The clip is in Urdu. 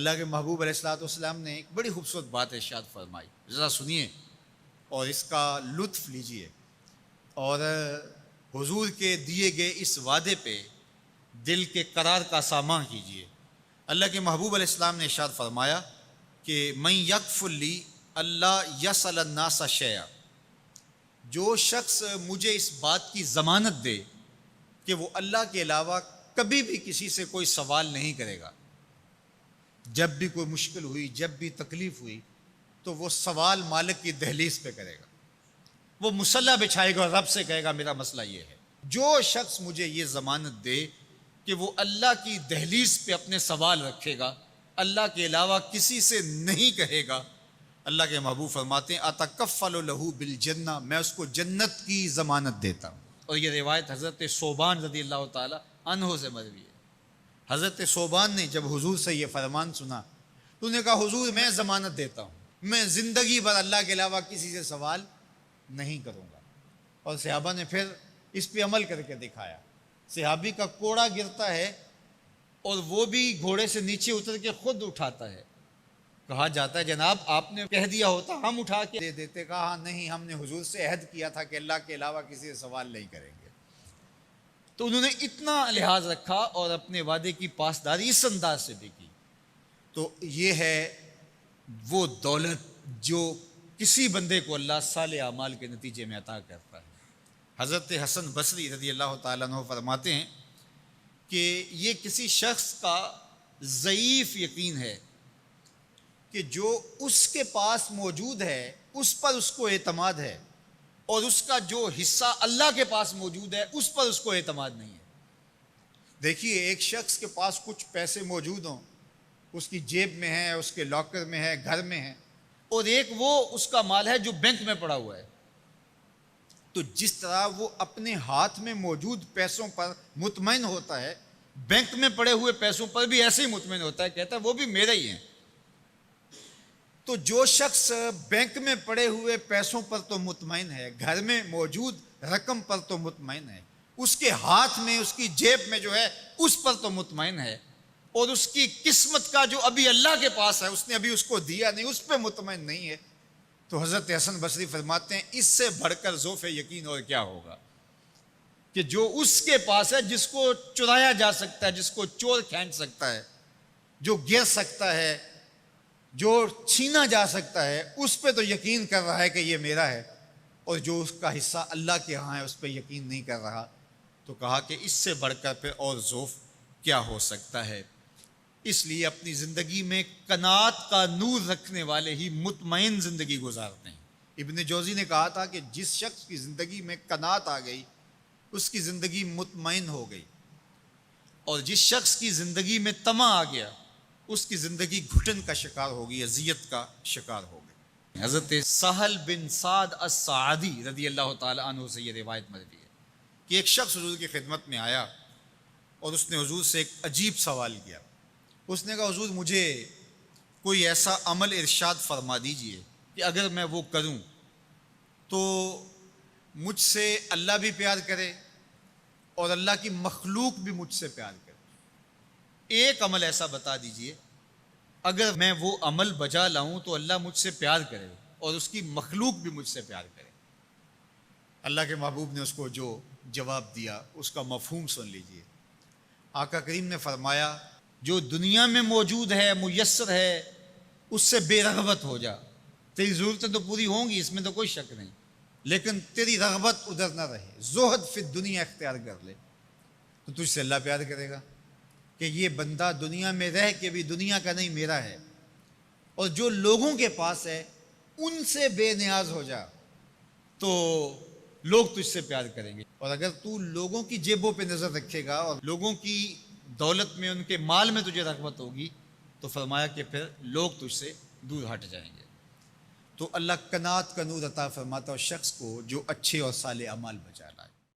اللہ کے محبوب علیہ الصلوۃ والسلام نے ایک بڑی خوبصورت بات ارشاد فرمائی، ذرا سنیے اور اس کا لطف لیجئے، اور حضور کے دیے گئے اس وعدے پہ دل کے قرار کا سامان کیجئے۔ اللہ کے محبوب علیہ السلام نے ارشاد فرمایا کہ من یکفل لی اللہ یسأل الناس شیئا، جو شخص مجھے اس بات کی ضمانت دے کہ وہ اللہ کے علاوہ کبھی بھی کسی سے کوئی سوال نہیں کرے گا، جب بھی کوئی مشکل ہوئی، جب بھی تکلیف ہوئی تو وہ سوال مالک کی دہلیز پہ کرے گا، وہ مصلی بچھائے گا اور رب سے کہے گا میرا مسئلہ یہ ہے۔ جو شخص مجھے یہ ضمانت دے کہ وہ اللہ کی دہلیز پہ اپنے سوال رکھے گا، اللہ کے علاوہ کسی سے نہیں کہے گا، اللہ کے محبوب فرماتے ہیں اتکفل لہ بالجنہ، میں اس کو جنت کی ضمانت دیتا ہوں۔ اور یہ روایت حضرت ثوبان رضی اللہ تعالی عنہ سے مروی ہے۔ حضرت ثوبان نے جب حضور سے یہ فرمان سنا تو انہوں نے کہا حضور میں ضمانت دیتا ہوں، میں زندگی بھر اللہ کے علاوہ کسی سے سوال نہیں کروں گا۔ اور صحابہ نے پھر اس پہ عمل کر کے دکھایا۔ صحابی کا کوڑا گرتا ہے اور وہ بھی گھوڑے سے نیچے اتر کے خود اٹھاتا ہے، کہا جاتا ہے جناب آپ نے کہہ دیا ہوتا ہم اٹھا کے دے دیتے، کہا ہاں نہیں، ہم نے حضور سے عہد کیا تھا کہ اللہ کے علاوہ کسی سے سوال نہیں کریں گے۔ تو انہوں نے اتنا لحاظ رکھا اور اپنے وعدے کی پاسداری اس انداز سے بھی کی۔ تو یہ ہے وہ دولت جو کسی بندے کو اللہ صالح اعمال کے نتیجے میں عطا کرتا ہے۔ حضرت حسن بصری رضی اللہ تعالیٰ عنہ فرماتے ہیں کہ یہ کسی شخص کا ضعیف یقین ہے کہ جو اس کے پاس موجود ہے اس پر اس کو اعتماد ہے، اور اس کا جو حصہ اللہ کے پاس موجود ہے اس پر اس کو اعتماد نہیں ہے۔ دیکھیے ایک شخص کے پاس کچھ پیسے موجود ہوں، اس کی جیب میں ہے، اس کے لاکر میں ہے، گھر میں ہے، اور ایک وہ اس کا مال ہے جو بینک میں پڑا ہوا ہے، تو جس طرح وہ اپنے ہاتھ میں موجود پیسوں پر مطمئن ہوتا ہے، بینک میں پڑے ہوئے پیسوں پر بھی ایسے ہی مطمئن ہوتا ہے، کہتا ہے وہ بھی میرے ہی ہیں۔ تو جو شخص بینک میں پڑے ہوئے پیسوں پر تو مطمئن ہے، گھر میں موجود رقم پر تو مطمئن ہے، اس کے ہاتھ میں، اس کی جیب میں جو ہے اس پر تو مطمئن ہے، اور اس کی قسمت کا جو ابھی اللہ کے پاس ہے اس نے ابھی اس کو دیا نہیں، اس پہ مطمئن نہیں ہے، تو حضرت حسن بصری فرماتے ہیں اس سے بڑھ کر ذوف یقین اور کیا ہوگا کہ جو اس کے پاس ہے، جس کو چرایا جا سکتا ہے، جس کو چور کھینچ سکتا ہے، جو گر سکتا ہے، جو چھینا جا سکتا ہے، اس پہ تو یقین کر رہا ہے کہ یہ میرا ہے، اور جو اس کا حصہ اللہ کے ہاں ہے اس پہ یقین نہیں کر رہا، تو کہا کہ اس سے بڑھ کر پھر اور ذوف کیا ہو سکتا ہے۔ اس لیے اپنی زندگی میں قناعت کا نور رکھنے والے ہی مطمئن زندگی گزارتے ہیں۔ ابن جوزی نے کہا تھا کہ جس شخص کی زندگی میں قناعت آ گئی اس کی زندگی مطمئن ہو گئی، اور جس شخص کی زندگی میں طمع آ گیا اس کی زندگی گھٹن کا شکار ہوگی، اذیت کا شکار ہو گئی۔ حضرت سہل بن سعد الساعدی رضی اللہ تعالی عنہ سے یہ روایت مروی ہے کہ ایک شخص حضور کی خدمت میں آیا اور اس نے حضور سے ایک عجیب سوال کیا۔ اس نے کہا حضور مجھے کوئی ایسا عمل ارشاد فرما دیجئے کہ اگر میں وہ کروں تو مجھ سے اللہ بھی پیار کرے اور اللہ کی مخلوق بھی مجھ سے پیار کرے۔ ایک عمل ایسا بتا دیجئے اگر میں وہ عمل بجا لاؤں تو اللہ مجھ سے پیار کرے اور اس کی مخلوق بھی مجھ سے پیار کرے۔ اللہ کے محبوب نے اس کو جو جواب دیا اس کا مفہوم سن لیجئے۔ آقا کریم نے فرمایا جو دنیا میں موجود ہے، میسر ہے، اس سے بے رغبت ہو جا، تیری ضرورتیں تو پوری ہوں گی، اس میں تو کوئی شک نہیں، لیکن تیری رغبت ادھر نہ رہے، زہد فی الدنیا اختیار کر لے، تو تجھ سے اللہ پیار کرے گا کہ یہ بندہ دنیا میں رہ کے بھی دنیا کا نہیں میرا ہے، اور جو لوگوں کے پاس ہے ان سے بے نیاز ہو جا تو لوگ تجھ سے پیار کریں گے۔ اور اگر تو لوگوں کی جیبوں پہ نظر رکھے گا اور لوگوں کی دولت میں، ان کے مال میں تجھے رغبت ہوگی تو فرمایا کہ پھر لوگ تجھ سے دور ہٹ جائیں گے۔ تو اللہ قناعت کا نور عطا فرماتا ہے شخص کو جو اچھے اور صالح اعمال بجا